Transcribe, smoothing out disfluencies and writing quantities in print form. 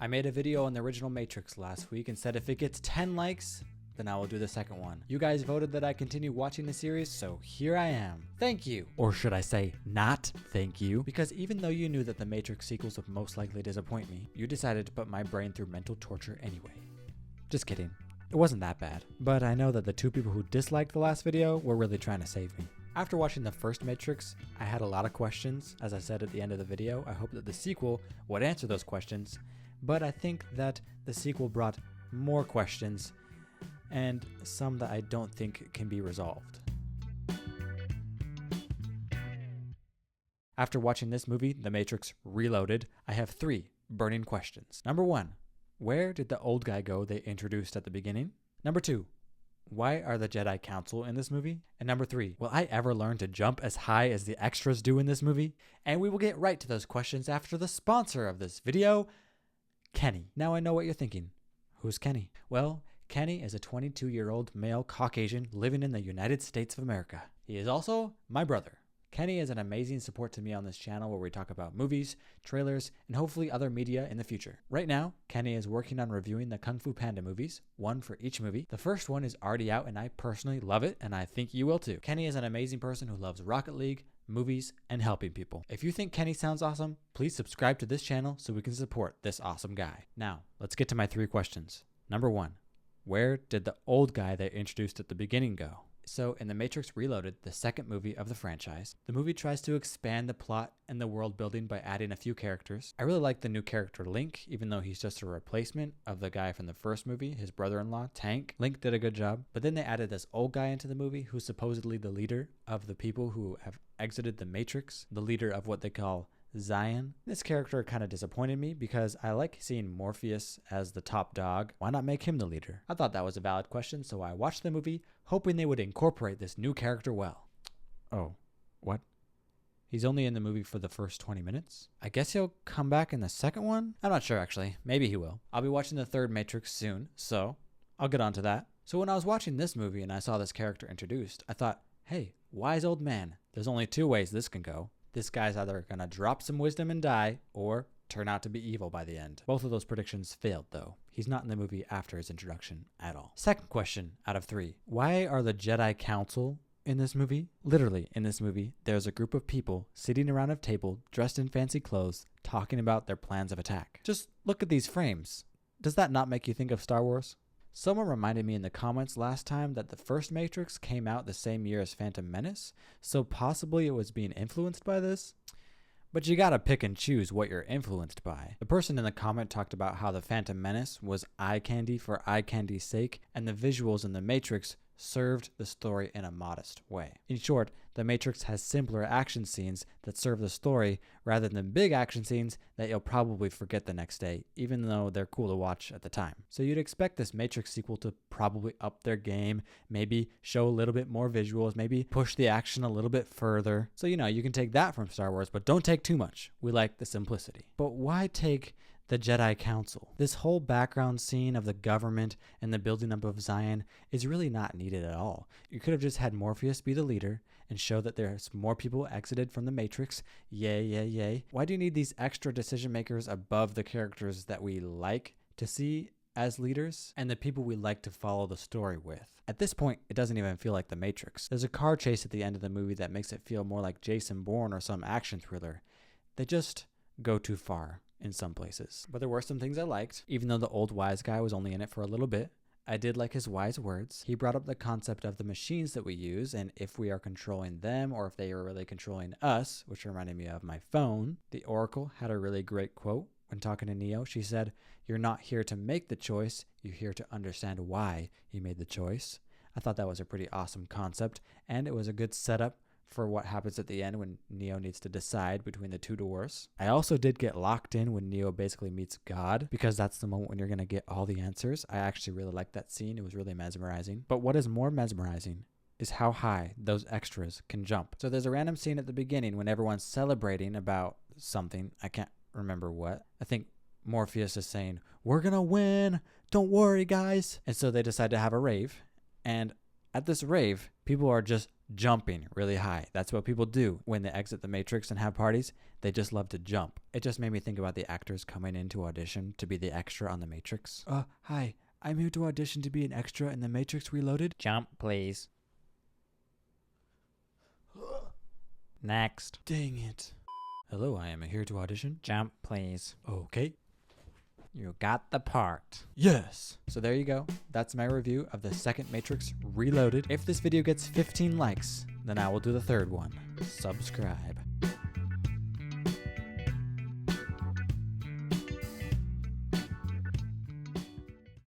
I made a video on the original Matrix last week and said if it gets 10 likes, then I will do the second one. You guys voted that I continue watching the series, so here I am. Thank you. Or should I say, not thank you? Because even though you knew that the Matrix sequels would most likely disappoint me, you decided to put my brain through mental torture anyway. Just kidding. It wasn't that bad. But I know that the two people who disliked the last video were really trying to save me. After watching the first Matrix, I had a lot of questions. As I said at the end of the video, I hope that the sequel would answer those questions. But I think that the sequel brought more questions and some that I don't think can be resolved. After watching this movie, The Matrix Reloaded, I have 3 burning questions. Number 1, where did the old guy go they introduced at the beginning? Number 2, why are the Jedi Council in this movie? And number 3, will I ever learn to jump as high as the extras do in this movie? And we will get right to those questions after the sponsor of this video, Kenny. Now I know what you're thinking. Who's Kenny? Well, Kenny is a 22-year-old male Caucasian living in the United States of America. He is also my brother. Kenny is an amazing support to me on this channel where we talk about movies, trailers, and hopefully other media in the future. Right now, Kenny is working on reviewing the Kung Fu Panda movies, one for each movie. The first one is already out and I personally love it, and I think you will too. Kenny is an amazing person who loves Rocket League, movies, and helping people. If you think Kenny sounds awesome, please subscribe to this channel so we can support this awesome guy. Now, let's get to my 3 questions. Number 1. Where did the old guy they introduced at the beginning go? So in The Matrix Reloaded, the second movie of the franchise, the movie tries to expand the plot and the world building by adding a few characters. I really like the new character Link, even though he's just a replacement of the guy from the first movie, his brother-in-law, Tank. Link did a good job. But then they added this old guy into the movie who's supposedly the leader of the people who have exited the Matrix, the leader of what they call Zion. This character kind of disappointed me because I like seeing Morpheus as the top dog. Why not make him the leader? I thought that was a valid question, so I watched the movie hoping they would incorporate this new character well. Oh, what? He's only in the movie for the first 20 minutes? I guess he'll come back in the second one? I'm not sure actually. Maybe he will. I'll be watching the third Matrix soon, so I'll get on to that. So when I was watching this movie and I saw this character introduced, I thought, hey, wise old man, there's only 2 ways this can go. This guy's either gonna drop some wisdom and die, or turn out to be evil by the end. Both of those predictions failed though. He's not in the movie after his introduction at all. Second question out of 3. Why are the Jedi Council in this movie? Literally, in this movie, there's a group of people sitting around a table, dressed in fancy clothes, talking about their plans of attack. Just look at these frames. Does that not make you think of Star Wars? Someone reminded me in the comments last time that the first Matrix came out the same year as Phantom Menace, so possibly it was being influenced by this? But you gotta pick and choose what you're influenced by. The person in the comment talked about how the Phantom Menace was eye candy for eye candy's sake, and the visuals in the Matrix served the story in a modest way. In short, the Matrix has simpler action scenes that serve the story rather than big action scenes that you'll probably forget the next day, even though they're cool to watch at the time. So you'd expect this Matrix sequel to probably up their game, maybe show a little bit more visuals, maybe push the action a little bit further. So you can take that from Star Wars, but don't take too much. We like the simplicity. But why take the Jedi Council? This whole background scene of the government and the building up of Zion is really not needed at all. You could have just had Morpheus be the leader and show that there's more people exited from the Matrix. Yay, yay, yay. Why do you need these extra decision makers above the characters that we like to see as leaders and the people we like to follow the story with? At this point, it doesn't even feel like the Matrix. There's a car chase at the end of the movie that makes it feel more like Jason Bourne or some action thriller. They just go too far in some places. But there were some things I liked, even though the old wise guy was only in it for a little bit. I did like his wise words. He brought up the concept of the machines that we use and if we are controlling them or if they are really controlling us, which reminded me of my phone. The Oracle had a really great quote when talking to Neo. She said, "You're not here to make the choice, you're here to understand why you made the choice." I thought that was a pretty awesome concept, and it was a good setup for what happens at the end when Neo needs to decide between the 2 doors. I also did get locked in when Neo basically meets God, because that's the moment when you're going to get all the answers. I actually really liked that scene. It was really mesmerizing. But what is more mesmerizing is how high those extras can jump. So there's a random scene at the beginning when everyone's celebrating about something. I can't remember what. I think Morpheus is saying, "We're going to win. Don't worry, guys." And so they decide to have a rave. And at this rave, people are just jumping really high. That's what people do when they exit the Matrix and have parties. They just love to jump. It just made me think about the actors coming in to audition to be the extra on the Matrix. Hi, I'm here to audition to be an extra in the Matrix Reloaded. Jump, please. Next. Dang it. Hello, I am here to audition. Jump, please. Okay. You got the part. Yes. So there you go. That's my review of the second Matrix Reloaded. If this video gets 15 likes, then I will do the third one. Subscribe.